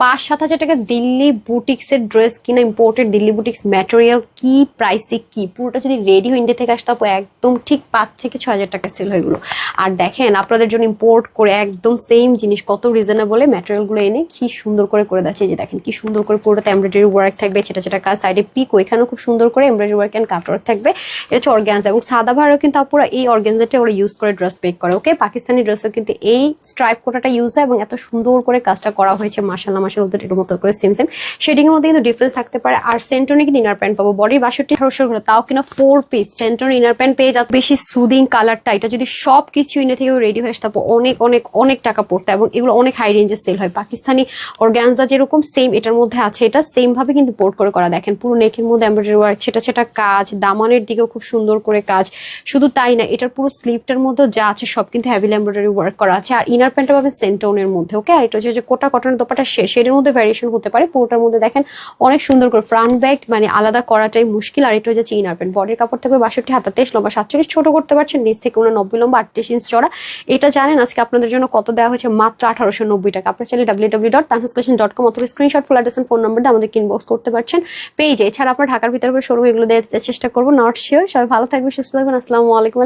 5-7 হাজার টাকা দিল্লি বুটিক্সের ড্রেস কিনা, ইম্পোর্টেড দিল্লি বুটিক্স ম্যাটেরিয়াল কি প্রাইসে কি, পুরোটা যদি রেডি হয়ে ইন্ডিয়া থেকে আসতে আপু একদম ঠিক 5 থেকে 6 হাজার টাকা সেল হয়ে গেলো। আর দেখেন আপনাদের জন্য ইম্পোর্ট করে একদম সেম জিনিস কত রিজনেবলে ম্যাটেরিয়ালগুলো এনে কি সুন্দর করে যাচ্ছে। যে দেখেন কি সুন্দর করে পুরোটাতে এমব্রয়ডারি ওয়ার্ক থাকবে, ছেটা ছেটা কাজ, সাইডে পিক ওইখানেও খুব সুন্দর করে embroidery work and cut work থাকবে। এটা হচ্ছে অর্গানজা, এবং সাদা ভাড়াও কিন্তু আপুরা এই অর্গানজাটা ওরা ইউজ করে ড্রেস মেক করে। ওকে, পাকিস্তানি ড্রেসও কিন্তু এই স্ট্রাইপ কোটাটা ইউজ হয় এবং এত সুন্দর করে কাজটা করা হয়েছে মাশাআল্লাহ মাশাআল্লাহ। ওদের এর মতো করে সেম সেম শেডিং এর মধ্যে কিন্তু ডিফারেন্স থাকতে পারে। আর সেন্টনে কিন্তু ইনার প্যান্ট পাবো, বডি 62-1800 তাও কিনা 4 পিস সেন্টন ইনার প্যান্ট পেয়ে যাচ্ছে। বেশি সুদিং কালারটা, এটা যদি সব কিছু ইনে থেকে রেডি হয়ে আসতে অনেক অনেক অনেক টাকা পড়তো, এবং এগুলো অনেক হাই রেঞ্জে সেল হয়। পাকিস্তানি অর্গানজা যেরকম সেম এটার মধ্যে আছে, এটা সেম ভাবে কিন্তু পোর্ট করে করা। দেখেন পুরো নেকের মধ্যে এমব্রয়ডারি ওয়ার্ক, ছেটা ছেটা কাজ, দামানের দিকেও খুব সুন্দর করে কাজ। শুধু তাই না, এটার পুরো স্লিভটার মধ্যে যা আছে সব কিন্তু হেভি এমব্রয়ডারি ওয়ার্ক করা আছে। আর ইনার প্যান্টটা পাবেন সেন্টোনের মধ্যে। ওকে, আর এটা হচ্ছে যে কোটা কটনের দোপাটা শেষ, এর মধ্যে ভ্যারিয়েশন হতে পারে। পুরোটার মধ্যে দেখেন অনেক সুন্দর করে ফ্রন্ট ব্যাক মানে আলাদা করাটাই মুশকিল। আর এটা হচ্ছে ইনার প্যান্ট, বডির কাপড় থাকবে 62 হাতা 23 লম্বা 47 ছোট করতে পারছেন, নিচ থেকে 90 লম্বা 38 ইঞ্চ চড়া। এটা জানেন আজকে আপনাদের জন্য কত দেওয়া হয়েছে? মাত্র 1890 টাকা। আপনারা চাইলে www.tanhascollection.com অথবা screenshot full address phone number দিয়ে আমাদেরকে ইনবক্স করতে পারছেন পেজে। এছাড়া আপনার ঢাকার ভিতরে শোরুম এগুলো দেওয়ার চেষ্টা করবো, নট শিওর। সবাই ভালো থাকবে, সুস্থ থাকবেন। আসসালামু আলাইকুম।